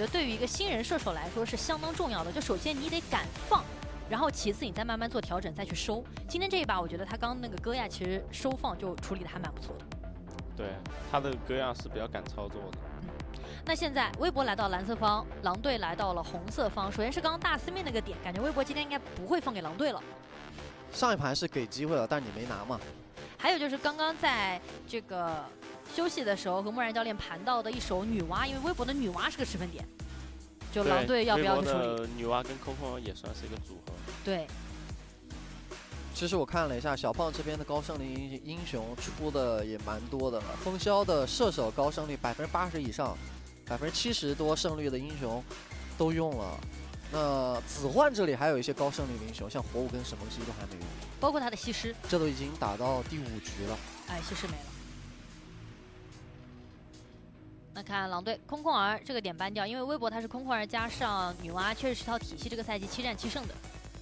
得对于一个新人射手来说是相当重要的。就首先你得敢放，然后其次你再慢慢做调整，再去收。今天这一把，我觉得他刚刚那个戈亚其实收放就处理的还蛮不错的。对，他的戈亚是比较敢操作的。那现在微博来到蓝色方，狼队来到了红色方。首先是刚刚大司命那个点，感觉微博今天应该不会放给狼队了。上一盘是给机会了，但是你没拿嘛。还有就是刚刚在这个休息的时候和默然教练盘到的一手女娲，因为微博的女娲是个10分点，就狼队要不要去处理？女娲跟空空也算是一个组合。对。其实我看了一下，小胖这边的高胜率英雄出的也蛮多的了。风萧的射手高胜率80%以上，70%多胜率的英雄都用了。那子焕这里还有一些高胜率的英雄，像火舞跟沈梦溪都还没用，包括他的西施，这都已经打到第5局了。哎，西施没了。那看狼队空空儿这个点搬掉，因为微博他是空空儿加上女娲，确实是套体系，这个赛季7战7胜的。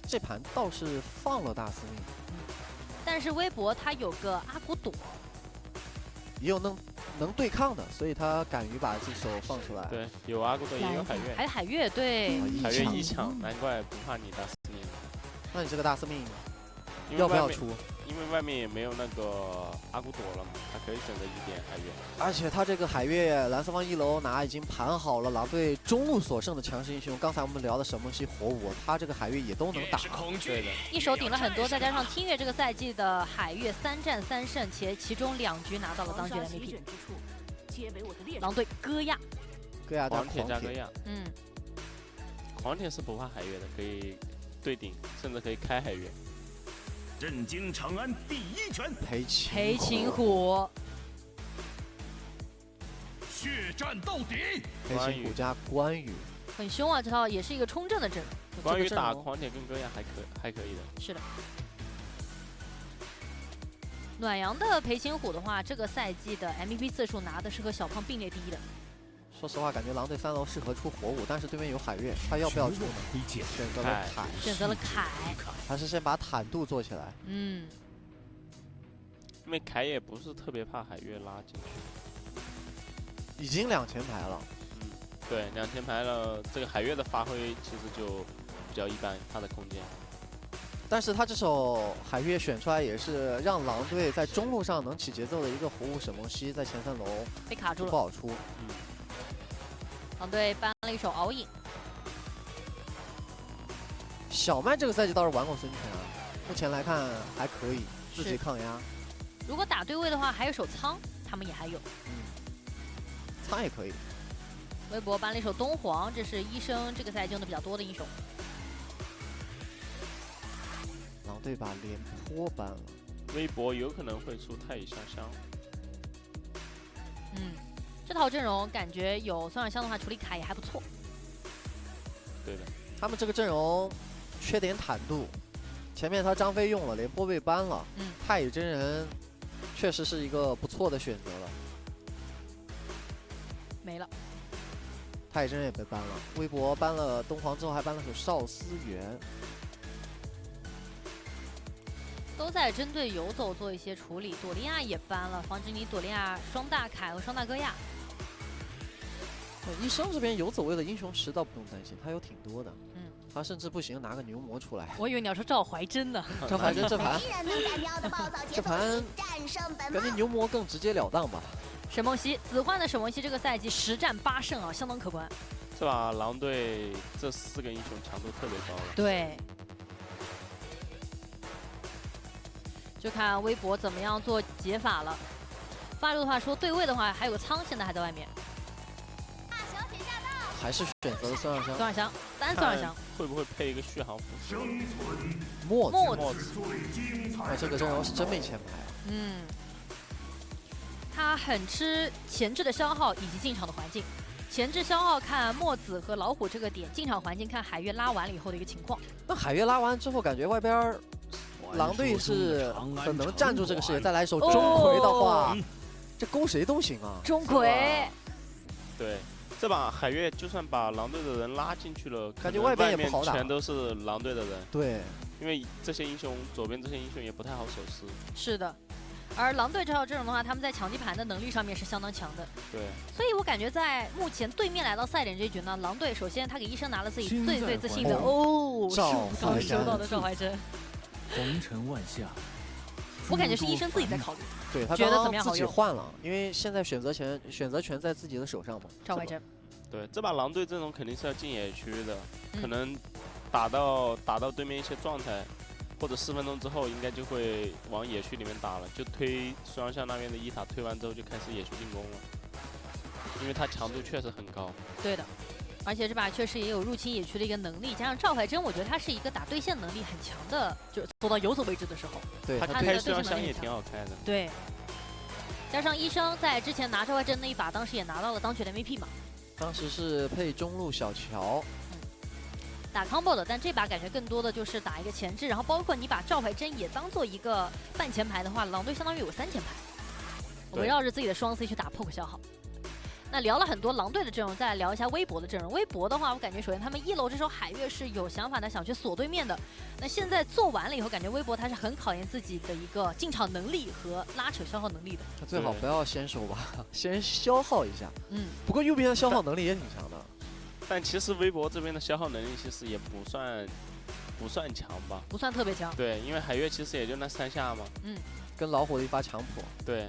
这盘倒是放了大司命，但是微博他有个阿古朵，也有能对抗的，所以他敢于把这手放出来。对，有阿古朵也有海月，还有海月，对，海月1抢，难怪不怕你大司命。那你这个大司命要不要出？因为外面也没有那个阿古朵了嘛，他可以选择1点海月。而且他这个海月蓝色方1楼拿已经盘好了狼队中路所剩的强势英雄。刚才我们聊的沈梦溪、火舞，他这个海月也都能打。对的，一手顶了很多，再加上听月这个赛季的海月3战3胜，且其中2局拿到了当局 MVP。狼队戈亚，戈亚狂铁加戈亚，狂铁是不怕海月的，可以对顶，甚至可以开海月。震惊长安第1拳，裴擒虎，血战到底。裴擒虎加关羽，很凶啊！这套也是一个冲阵的阵容。关羽打狂铁跟戈亚还可以的。是的。暖阳的裴擒虎的话，这个赛季的 MVP 次数拿的是和小胖并列第1的。说实话，感觉狼队3楼适合出火舞，但是对面有海月，他要不要出呢？选择了凯，选择了凯，还是先把坦度做起来。因为凯也不是特别怕海月拉进去。已经2前排了。对，2前排了，这个海月的发挥其实就比较一般，他的空间。但是他这手海月选出来也是让狼队在中路上能起节奏的一个火舞沈梦溪，在前3楼被卡住了，不好出。狼队搬了一手敖影。小麦这个赛季倒是玩过孙权啊，目前来看还可以，自己抗压。如果打对位的话，还有手苍，他们也还有。苍也可以。微博搬了一手东皇，这是医生这个赛季用的比较多的英雄。狼队把廉颇搬了，微博有可能会出太乙香香。这套阵容感觉有孙尔香的话，处理卡也还不错。对的，他们这个阵容缺点坦度，前面他张飞用了，廉颇被搬了，太乙真人确实是一个不错的选择了。没了，太乙真人也被搬了，微博搬了东皇之后还搬了手少司源。都在针对游走做一些处理，朵莉亚也搬了，防止你朵莉亚双大凯和双大戈亚。医生这边游走位的英雄池倒不用担心，他有挺多的。他甚至不行拿个牛魔出来。我以为你要说赵怀真呢。赵怀真这盘，这盘感觉牛魔更直截了当吧。沈梦溪，子焕的沈梦溪这个赛季10战8胜啊，相当可观。是吧？狼队这4个英雄强度特别高了。对。就看微博怎么样做解法了。发入的话说对位的话，还有个苍，现在还在外面。还是选择了孙二香。孙二香，单孙二香会不会配一个续航辅助？墨子，这个阵容是真没前排。他很吃前置的消耗以及进场的环境。前置消耗看墨子和老虎这个点，进场环境看海月拉完了以后的一个情况。那海月拉完之后，感觉外边狼队是很能站住这个视野。再来一手钟馗的话，这勾谁都行啊。钟馗，对。这把海月就算把狼队的人拉进去了，感觉外边也不好打，全都是狼队的人。对，因为这些英雄左边这些英雄也不太好手撕。是的，而狼队这套阵容的话，他们在抢地盘的能力上面是相当强的。对，所以我感觉在目前对面来到赛点这一局呢，狼队首先他给医生拿了自己心最在自信的怀赵刚怀真收到的赵怀真，红尘万象。我感觉是医生自己在考虑。对他觉得刚刚自怎么样好用己换了，因为现在选择权在自己的手上嘛。赵怀真，对，这把狼队阵容肯定是要进野区的，嗯可能打到对面一些状态，或者4分钟之后，应该就会往野区里面打了，就推双向那边的一塔推完之后就开始野区进攻了，因为它强度确实很高。对的。而且这把确实也有入侵野区的一个能力，加上赵怀真，我觉得他是一个打对线能力很强的，就是做到有所为之的时候，对他的他开双对线能力很强向也挺好开的。对。加上医生在之前拿赵怀真那一把，当时也拿到了当局的 MVP 嘛，当时是配中路小乔，打 combo 的，但这把感觉更多的就是打一个前置，然后包括你把赵怀真也当做一个半前排的话，狼队相当于有3前排，对围绕着自己的双 C 去打 poke 消耗。那聊了很多狼队的阵容，再来聊一下微博的阵容。微博的话，我感觉首先他们1楼这手海月是有想法的，想去锁对面的。那现在做完了以后，感觉微博他是很考验自己的一个进场能力和拉扯消耗能力的。他最好对不要先手吧，先消耗一下。嗯，不过右边的消耗能力也挺强的。但其实微博这边的消耗能力其实也不算强吧？不算特别强。对，因为海月其实也就那3下嘛。跟老虎的一发强迫，对，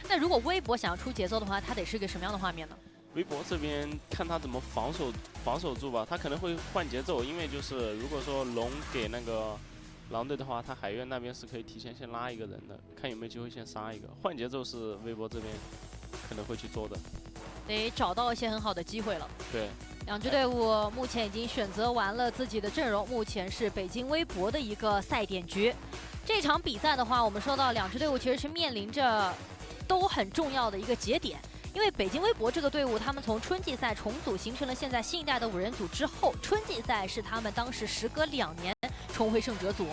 那如果微博想要出节奏的话，它得是个什么样的画面呢？微博这边看他怎么防守住吧，他可能会换节奏，因为就是如果说龙给那个狼队的话，他海月那边是可以提前先拉一个人的，看有没有机会先杀一个。换节奏是微博这边可能会去做的。得找到一些很好的机会了。对，两支队伍目前已经选择完了自己的阵容，目前是北京微博的一个赛点局。这场比赛的话，我们说到两支队伍其实是面临着都很重要的一个节点。因为北京微博这个队伍，他们从春季赛重组形成了现在新一代的5人组之后，春季赛是他们当时时隔2年重回胜者组，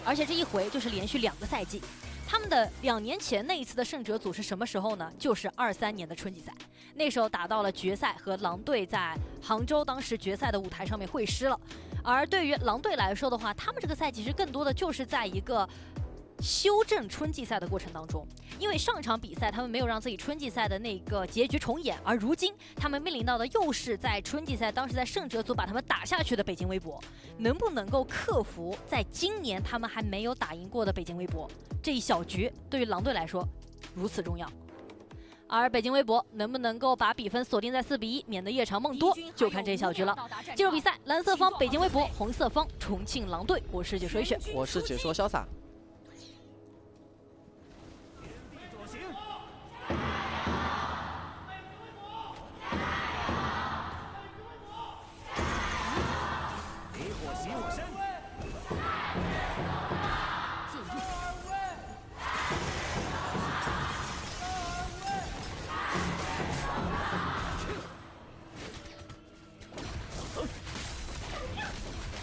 而且这一回就是连续2个赛季。他们的2年前那一次的胜者组是什么时候呢？就是23年的春季赛，那时候打到了决赛，和狼队在杭州当时决赛的舞台上面会师了。而对于狼队来说的话，他们这个赛其实更多的就是在一个修正春季赛的过程当中，因为上一场比赛他们没有让自己春季赛的那个结局重演，而如今他们面临到的又是在春季赛当时在胜者组把他们打下去的北京微博，能不能够克服在今年他们还没有打赢过的北京微博这一小局，对于狼队来说如此重要。而北京微博能不能够把比分锁定在4比1，免得夜长梦多，就看这一小局了。进入比赛，蓝色方北京微博，红色方重庆狼队。我是解说雪，我是解说潇洒。离火习我身。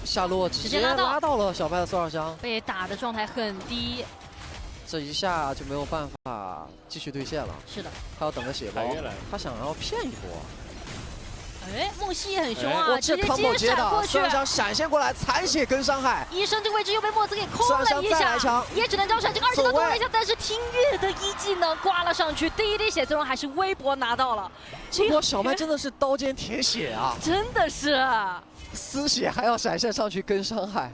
下路直接拉到了小白的12箱，被打的状态很低。这一下就没有办法继续对线了。是的，他要等个血包海月来了，他想要骗一波。哎，梦溪也很凶啊，哇，这直接 combo 接的闪过去。 12箱闪现过来，残血跟伤害。医生这个位置又被墨子给空了一再来下抢，也只能招闪。这个2技能躲了一下，但是听月的一技能刮了上去，第一滴血最终还是微博拿到了。这波小麦真的是刀尖舔血啊！真的是。丝血还要闪现上去跟伤害，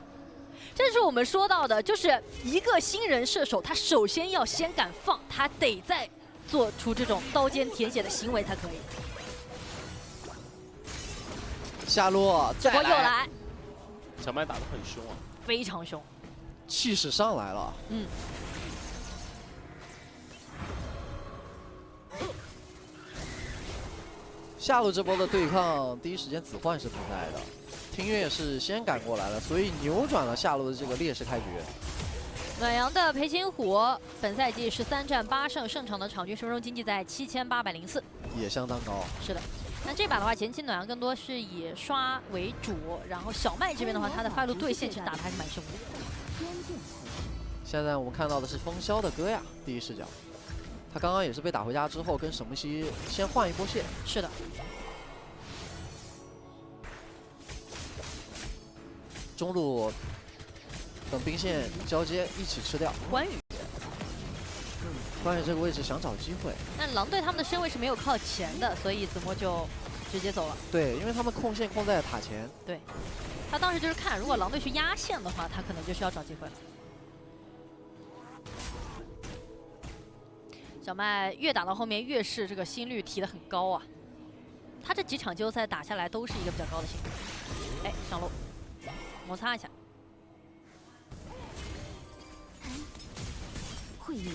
这是我们说到的，就是一个新人射手，他首先要先敢放，他得再做出这种刀尖舔血的行为才可以。下路再又来，小麦打得很凶啊，非常凶，气势上来了。嗯。下路这波的对抗，第一时间子焕是不在的，听月是先赶过来了，所以扭转了下路的这个劣势开局。暖阳的裴擒虎本赛季13战8胜，胜场的场均10分钟经济在7804，也相当高。是的。那这把的话，前期暖阳更多是以刷为主，然后小麦这边的话，他的发路对线其实打得还是蛮凶的。现在我们看到的是风萧的歌呀，第一视角。他刚刚也是被打回家之后，跟沈木熙先换一波线。是的。中路等兵线交接一起吃掉。关羽关键这个位置想找机会。但狼队他们的身位是没有靠前的，所以子墨就直接走了。对，因为他们控线控在塔前。对，他当时就是看，如果狼队去压线的话，他可能就需要找机会了。小麦越打到后面，越是这个心率提得很高啊。他这几场季后赛打下来都是一个比较高的心率。哎，上路摩擦一下。会赢。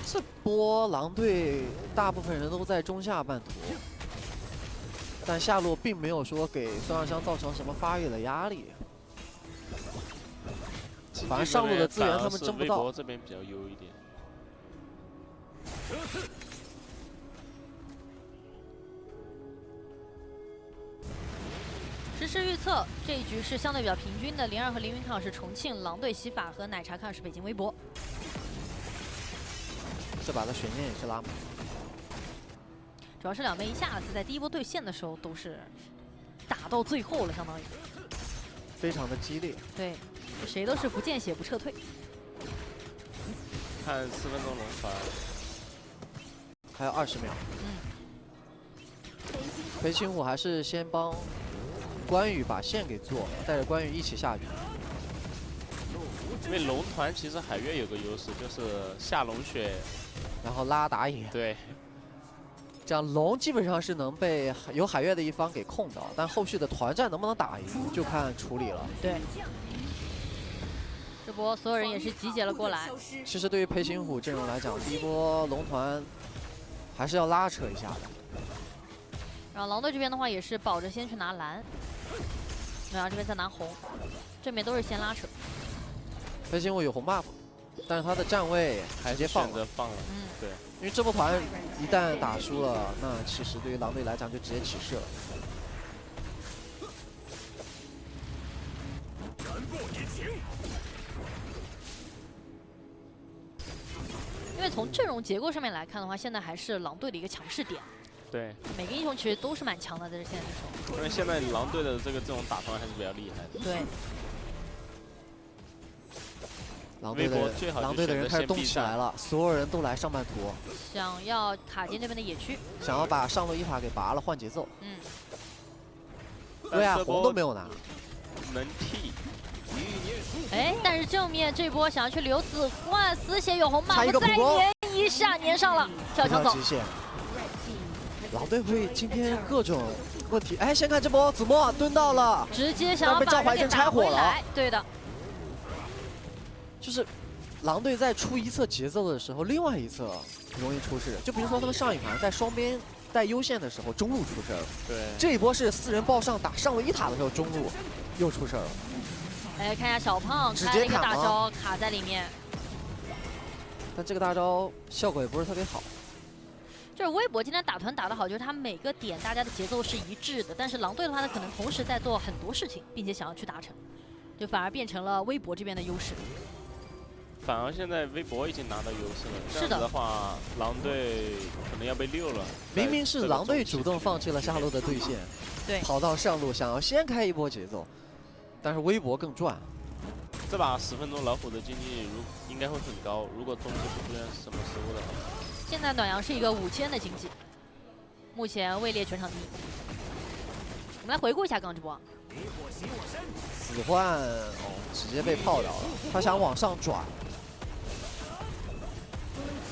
这波狼队大部分人都在中下半图，但下路并没有说给孙二香造成什么发育的压力。反正上路的资源他们争不到。微博这边比较优一点。实时预测这一局是相对比较平均的，02和凌云看好是重庆狼队洗法，和奶茶看好是北京微博。这把的悬念也是拉满。主要是两边一下子在第一波对线的时候都是打到最后了，相当于非常的激烈。对，谁都是不见血不撤退。看4分钟龙团，还有20秒。裴擒虎还是先帮关羽把线给做了，带着关羽一起下去。因为龙团其实海月有个优势，就是下龙血，然后拉打野。对，这样龙基本上是能被有海月的一方给控到，但后续的团战能不能打赢，就看处理了。对，这波所有人也是集结了过来。其实对于裴擒虎阵容来讲，第一波龙团还是要拉扯一下的。然后狼队这边的话也是保着先去拿蓝，然后这边再拿红，正面都是先拉扯。裴擒虎有红 buff， 但是他的站位直接放了。放了。对。因为这波团一旦打输了，那其实对于狼队来讲就直接起势了。因为从阵容结构上面来看的话，现在还是狼队的一个强势点。对，每个英雄其实都是蛮强的，在这现在的时候。因为现在狼队的这个阵容打团还是比较厉害的。对。狼队的人开始动起来了，所有人都来上半图，想要卡进这边的野区，想要把上路一塔给拔了，换节奏。对啊，红都没有拿，能替。哎，但是正面这波想要去留子换死血有红 buff， 差一个再粘一下，粘上了，跳抢走。极限。狼队会今天各种问题。哎，先看这波子墨蹲到了，直接想要把人给打回来。对的。就是狼队在出一侧节奏的时候，另外一侧容易出事。就比如说他们上一盘在双边带优线的时候，中路出事了。对，这一波是4人抱上打上路一塔的时候，中路又出事了。哎，看一下小胖开了一个大招卡在里面，但这个大招效果也不是特别好。就是微博今天打团打得好，就是他每个点大家的节奏是一致的，但是狼队的话，他可能同时在做很多事情，并且想要去达成，就反而变成了微博这边的优势。反而现在微博已经拿到优势了，这是样子的话，狼队可能要被溜了。明明是狼队主动放弃了下路的对线，对，跑到上路想要先开一波节奏，但是微博更赚。这把10分钟老虎的经济应该会很高，如果中期不出现什么失误的话。现在暖阳是一个5000的经济，目前位列全场第一。我们来回顾一下刚刚这波。子焕直接被泡掉了，他想往上转。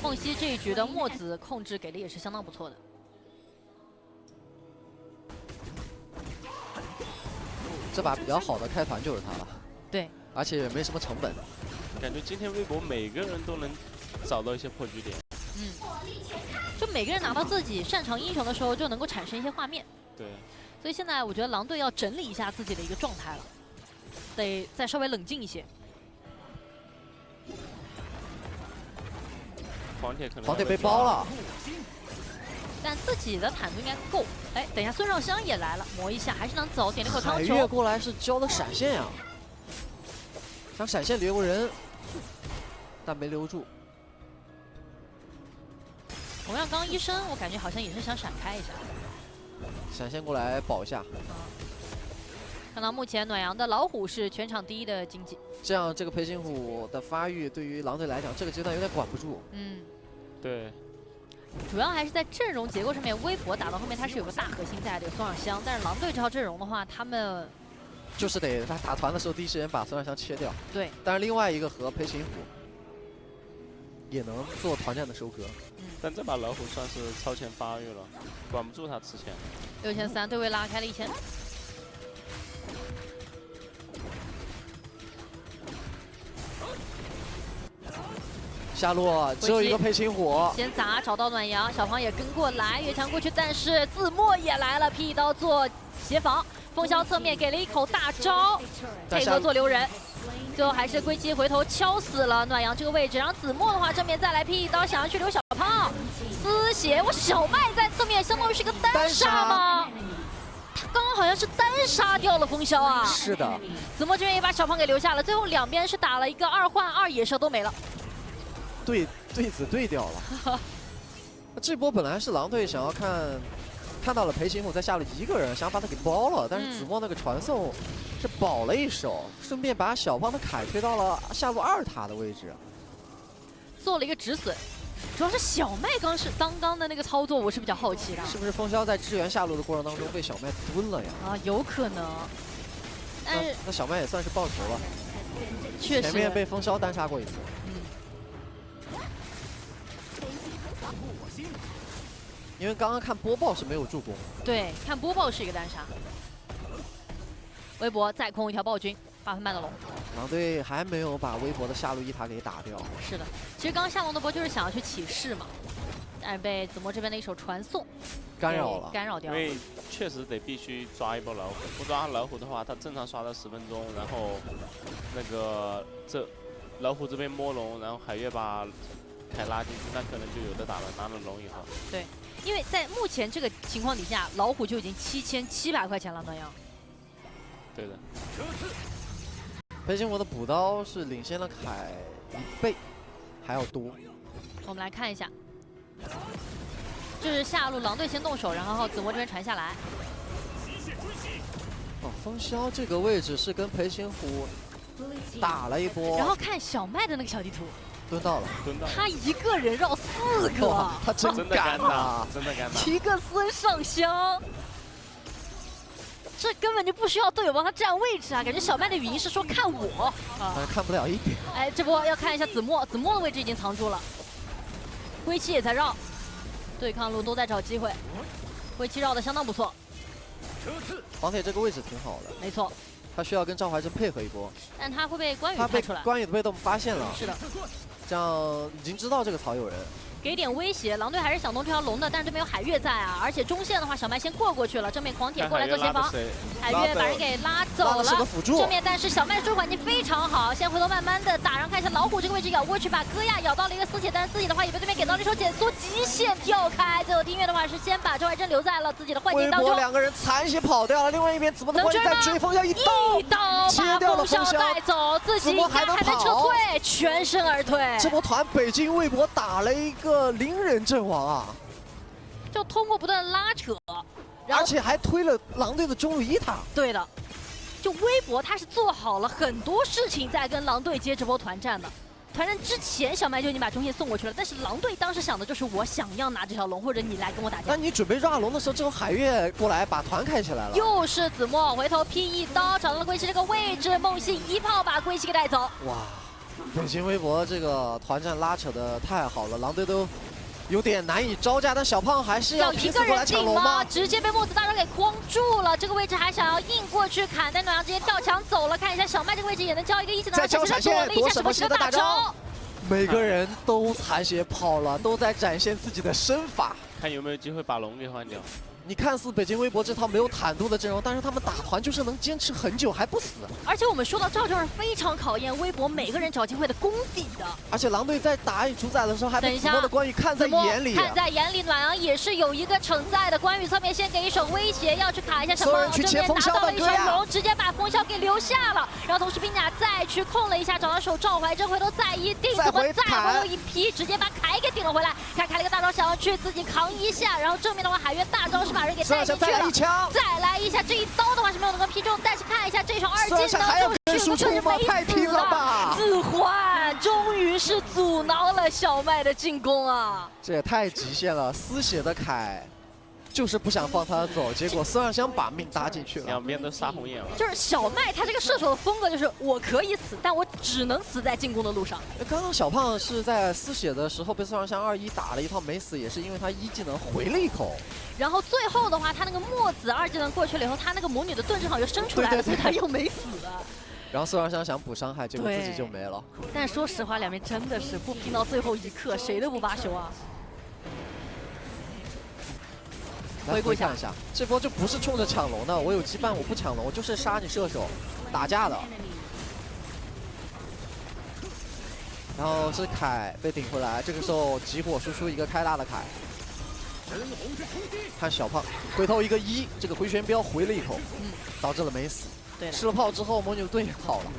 梦溪这一局的墨子控制给的也是相当不错的。这把比较好的开团就是他了。对，而且也没什么成本。感觉今天微博每个人都能找到一些破局点。就每个人拿到自己擅长英雄的时候，就能够产生一些画面。对。所以现在我觉得狼队要整理一下自己的一个状态了，得再稍微冷静一些。黄铁可能。黄铁被包了。但自己的坦度应该够。哎，等一下孙尚香也来了，磨一下还是能走，点了口汤球。海月过来是交的闪现呀，想闪现留个人，但没留住。同样，刚医生我感觉好像也是想闪开一下。闪现过来保一下。看到目前暖阳的老虎是全场第1的经济。这样这个裴擒虎的发育对于狼队来讲，这个阶段有点管不住。嗯，对，主要还是在阵容结构上面，微博打到后面他是有个大核心在的，有孙尚香。但是狼队这套阵容的话，他们就是得他打团的时候第一时间把孙尚香切掉。对，但是另外一个和裴擒虎也能做团战的收割。但这把老虎算是超前发育了，管不住他吃钱。6300对位拉开了1000。下路只有一个裴擒虎，先砸，找到暖阳，小黄也跟过来，越墙过去，但是自墨也来了，劈刀做协防，风萧侧面给了一口大招，配合做留人，最后还是归期回头敲死了暖阳这个位置，然后子墨的话正面再来劈一刀，想要去留小胖，丝血，我小麦在侧面相当于是个单杀吗？他刚刚好像是单杀掉了风萧啊，是的，子墨这边也把小胖给留下了，最后两边是打了一个2换2，野蛇都没了。对子对掉了。这波本来是狼队想要看到了裴擒虎在下路一个人，想把他给包了，但是子墨那个传送是保了一手，顺便把小胖的凯推到了下路2塔的位置，做了一个止损。主要是小麦刚刚的那个操作，我是比较好奇的，是不是风萧在支援下路的过程当中被小麦蹲了呀？啊，有可能。但是那小麦也算是报仇了，确实前面被风萧单杀过一次。因为刚刚看播报是没有助攻，对，看播报是一个单杀。微博再空一条暴君，8分半的龙。狼队还没有把微博的下路1塔给打掉。是的，其实刚刚下龙的波就是想要去起势嘛，但是被子墨这边的一手传送干扰了，干扰掉了。因为确实得必须抓一波老虎，不抓老虎的话，他正常刷到10分钟，然后那个老虎这边摸龙，然后海月把凯拉进去，那可能就有的打了。拿了龙以后，对，因为在目前这个情况底下，老虎就已经7700块钱了，暖阳。对的。裴擒虎的补刀是领先了凯1倍还要多。我们来看一下，这是下路狼队先动手，然后子墨这边传下来。哦，风萧这个位置是跟裴擒虎打了一波，然后看小麦的那个小地图，蹲到了，他一个人绕4个，哇，他真敢啊，真的敢打，一个孙尚香。这根本就不需要队友帮他占位置啊！感觉小麦的语音是说看我啊，但是看不了一点。哎，这波要看一下子墨，子墨的位置已经藏住了，归期也在绕，对抗路都在找机会，归期绕的相当不错。黄铁这个位置挺好的，没错，他需要跟赵怀真配合一波，但他会被关羽他被看出来。关羽的被动发现了，是的，这样已经知道这个曹有人。给点威胁，狼队还是想动这条龙的，但是这边有海月在啊，而且中线的话，小麦先过去了，正面狂铁过来做协防，海月把人给拉走了，正面但是小麦收环境非常好，先回头慢慢的打，然后看一下老虎这个位置咬过去，把戈亚咬到了一个丝血，但是自己的话也被对面给到了一手减速，极限跳开，最后丁月的话是先把赵怀真留在了自己的幻境当中，两个人残血跑掉了，另外一边子墨的关羽在追风萧，一刀切掉了风萧带走，自己应该还能撤退，全身而退。这波团北京微博打了一个0人阵亡啊！就通过不断的拉扯，而且还推了狼队的中路1塔。对的，就微博他是做好了很多事情在跟狼队接这波团战的。团战之前，小麦就已经把中线送过去了，但是狼队当时想的就是我想要拿这条龙，或者你来跟我打架。那你准备抓龙的时候，这种海月过来把团开起来了。又是子墨回头劈一刀，找到了归期这个位置，梦溪一炮把归期给带走。哇，北京微博这个团战拉扯的太好了，狼队都有点难以招架，但小胖还是要一个人顶吗？直接被墨子大招给框住了，这个位置还想要硬过去砍，但暖阳直接跳墙走了。看一下小麦这个位置也能交一个一技能，再交闪现躲什么的大招。每个人都残血跑了，都在展现自己的身法，看有没有机会把龙给换掉。你看似北京微博这套没有坦度的阵容，但是他们打团就是能坚持很久还不死。而且我们说到赵正是非常考验微博每个人找机会的功底的。而且狼队在打主宰的时候还被子墨的关羽看在眼里，看在眼里，暖阳也是有一个承载的。关羽侧面先给一手威胁，要去卡一下小胖，这边拿到了一手龙，直接把风萧给留下了。然后同时兵甲再去控了一下，找到手赵怀真，回头再一定，怎么再回头一劈，直接把凯给顶了回来。凯了一个大招，想要去自己扛一下，然后正面的话海月大招是把人给孙带进去了尚香再来一。枪，再来一下，这一刀的话是没有能够劈中，但是看一下这手二技孙尚香还要能跟输出吗？太拼了吧！自换终于是阻挠了小麦的进攻啊！这也太极限了，丝血的凯就是不想放他走，结果孙尚香把命搭进去了。两边都杀红眼了。就是小麦他这个射手的风格就是我可以死，但我只能死在进攻的路上。刚刚小胖是在丝血的时候被孙尚香2-1打了一套没死，也是因为他一技能回了一口。然后最后的话，他那个墨子二技能过去了以后，他那个魔女的盾正好又生出来了，对对对所以他又没死啊。然后孙尚香想补伤害，结果自己就没了。但说实话，两边真的是不拼到最后一刻，谁都不罢休啊！来回顾一下看一下，这波就不是冲着抢龙的，我有羁绊我不抢龙，我就是杀你射手，打架的。然后是凯被顶回来，这个时候集火输出一个开大的凯，看小胖回头一个1，这个回旋镖回了一口，导致了没死。对的吃了炮之后，魔女盾也跑了，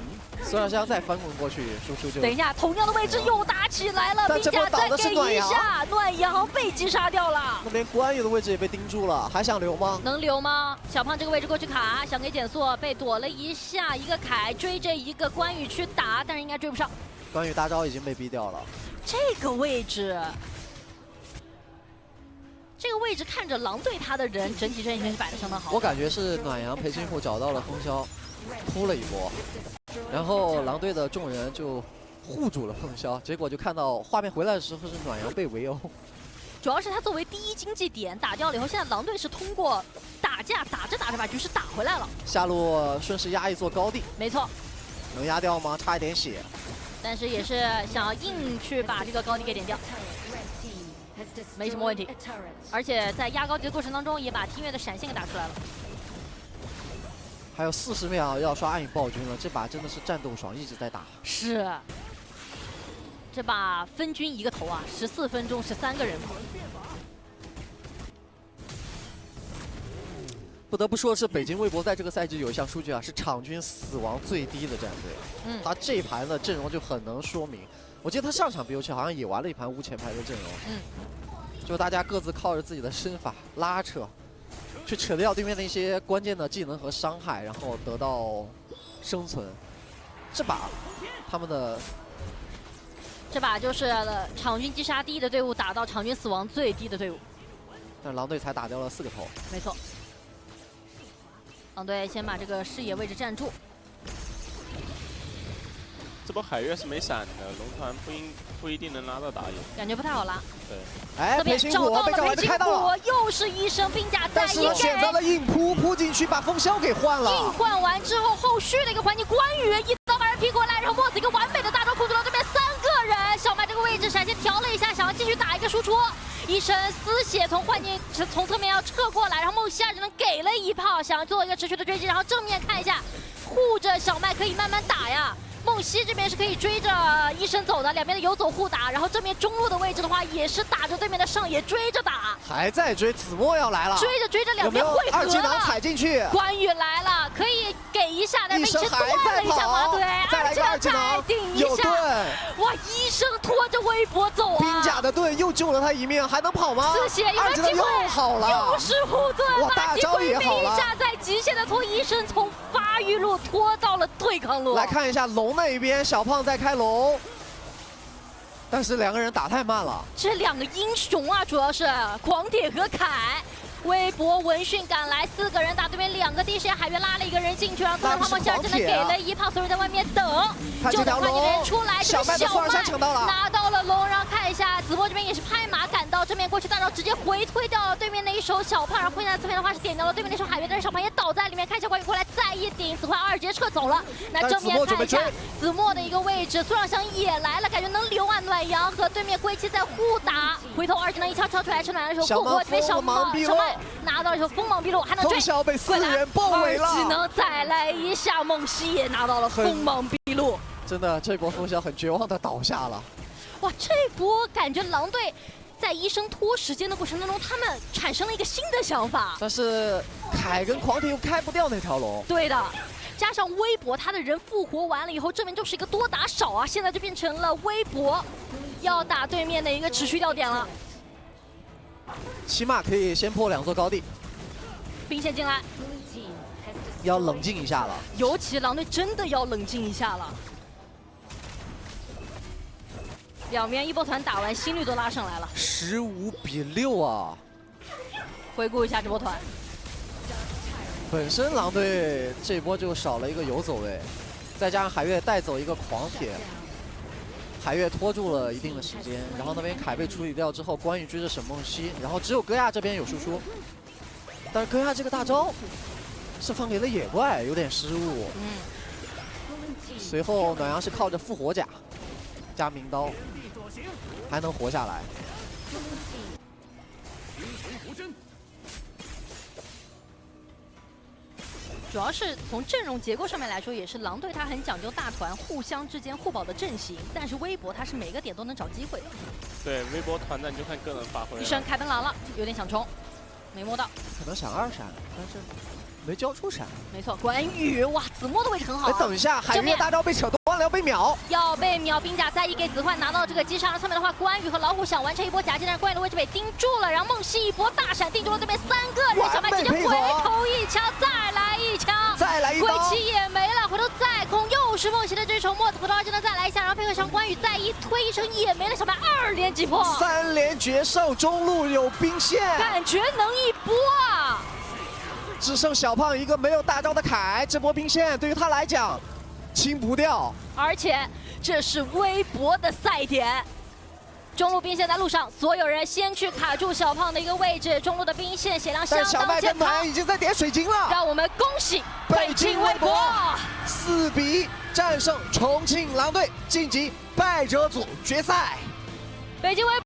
孙尚香再翻滚过去，输出就等一下，同样的位置又打起来了，但兵甲这波倒的是再给一暖阳下，暖阳被击杀掉了。那边关羽的位置也被盯住了，还想留吗？能留吗？小胖这个位置过去卡，想给减速，被躲了一下，一个凯追着一个关羽去打，但是应该追不上。关羽大招已经被逼掉了，这个位置，看着狼队他的人整体阵型是摆的相当好。我感觉是暖阳裴金虎找到了风萧，扑了一波，然后狼队的众人就护住了风萧，结果就看到画面回来的时候是暖阳被围殴。主要是他作为第一经济点打掉了以后，现在狼队是通过打架打着把局势打回来了。下路顺势压一座高地，没错，能压掉吗？差一点血。但是也是想要硬去把这个高地给点掉，没什么问题。而且在压高地的过程当中，也把听月的闪现给打出来了。还有40秒要刷暗影暴君了，这把真的是战斗爽，一直在打。是，这把分军一个头啊，14分钟13个人。不得不说是北京微博在这个赛季有一项数据啊，是场均死亡最低的战队。他这一盘的阵容就很能说明。我记得他上场 BO7 好像也玩了一盘无前排的阵容。就大家各自靠着自己的身法拉扯，去扯掉对面的一些关键的技能和伤害，然后得到生存。这把他们的这把就是场均击杀第一的队伍打到场均死亡最低的队伍。但狼队才打掉了4个头。没错。狼队先把这个视野位置站住。这波海月是没闪的，龙团不一定能拉到打野，感觉不太好拉。对。哎，裴金虎被赵完开到了，又是医生兵甲再一给，选择了硬扑进去，把风萧给换了。硬换完之后，后续的一个环节，关羽一刀把人劈过来，然后墨子一个完美的大招控制了对面3个人。小麦这个位置闪现调了一下，想要继续打一个输出。医生丝血从幻境从侧面要撤过来，然后梦溪二技能给了一炮，想要做一个持续的追击，然后正面看一下，护着小麦可以慢慢打呀。梦溪这边是可以追着医生走的，两边的游走互打，然后正面中路的位置的话，也是打着对面的上野追着打，还在追，子墨要来了，追着两边汇合了，二技能踩进去，关羽来了，可以给一下，但是医生断了一下嘛，对，再来个二技能顶一下，哇，医生拖着微博走啊，兵甲的盾又救了他一命，还能跑吗？刺血有二技能又好了，又是护盾，哇，大招也好了，一下在极限的拖医生从发育路拖到了对抗路。来看一下龙那边，小胖在开龙，但是两个人打太慢了。这两个英雄啊，主要是狂铁和凯。微博闻讯赶来，4个人打对面2个地线，海月拉了一个人进去，然后对面泡沫线真的给了一炮，所有人在外面等，就等快点人出来。这个小麦拿到了龙，然后看一下子墨这边也是拍马赶到正面过去，大招直接回推掉了对面那一手小胖，然后混在侧面的话是点掉了对面那手海月，但是小胖也倒在里面，看一下关羽过来再一顶，子快2直接撤走了。那正面看一下子墨的一个位置，苏让香也来了，感觉能留啊。暖阳和对面归期在互打，回头2技能一敲出来，吃暖阳的时候复活，这边小麦拿到了一手锋芒毕露，还能追。风萧被4人包围了，技能再来一下，梦溪也拿到了锋芒毕露。真的，这波风萧很绝望的倒下了。哇，这波感觉狼队在医生拖时间的过程当中，他们产生了一个新的想法。但是凯跟狂铁又开不掉那条龙。对的。加上微博，他的人复活完了以后，这边就是一个多打少啊，现在就变成了微博要打对面的一个持续掉点了。起码可以先破2座高地。兵线进来，要冷静一下了。尤其狼队真的要冷静一下了。两边一波团打完，心率都拉上来了。15比6啊！回顾一下这波团，本身狼队这波就少了一个游走位，再加上海月带走一个狂铁，海月拖住了一定的时间，然后那边凯被处理掉之后，关羽追着沈梦溪，然后只有戈亚这边有输出，但是戈亚这个大招是放给了野怪，有点失误。随后暖阳是靠着复活甲加明刀还能活下来。主要是从阵容结构上面来说，也是狼队他很讲究大团互相之间互保的阵型，但是微博他是每个点都能找机会的。对，微博团战就看个人发挥。一声开灯狼了，有点想冲，没摸到，可能想2闪，但是没交出闪。没错，关羽哇，子墨的位置很好、哎，等一下，海月大招被扯断了，要被秒。要被秒，兵甲再一给子焕拿到这个击杀，上面的话，关羽和老虎想完成一波夹击，但是关羽的位置被盯住了，然后梦溪一波大闪定住了对面3个人，小白直接回头一枪，再来一枪，再来一刀，鬼旗也没了，回头再攻，又是梦溪的追仇，莫子回头二技能再来一下，然后配合上关羽再一推一声也没了，小白2连击破，3连绝胜，中路有兵线，感觉能一波啊！只剩小胖一个没有大招的凯，这波兵线对于他来讲清不掉，而且这是微博的赛点。中路兵线在路上，所有人先去卡住小胖的一个位置。中路的兵线血量相但小麦跟当健康，暖已经在点水晶了。让我们恭喜北京微博4比1战胜重庆狼队，晋级败者组决赛。北京微博。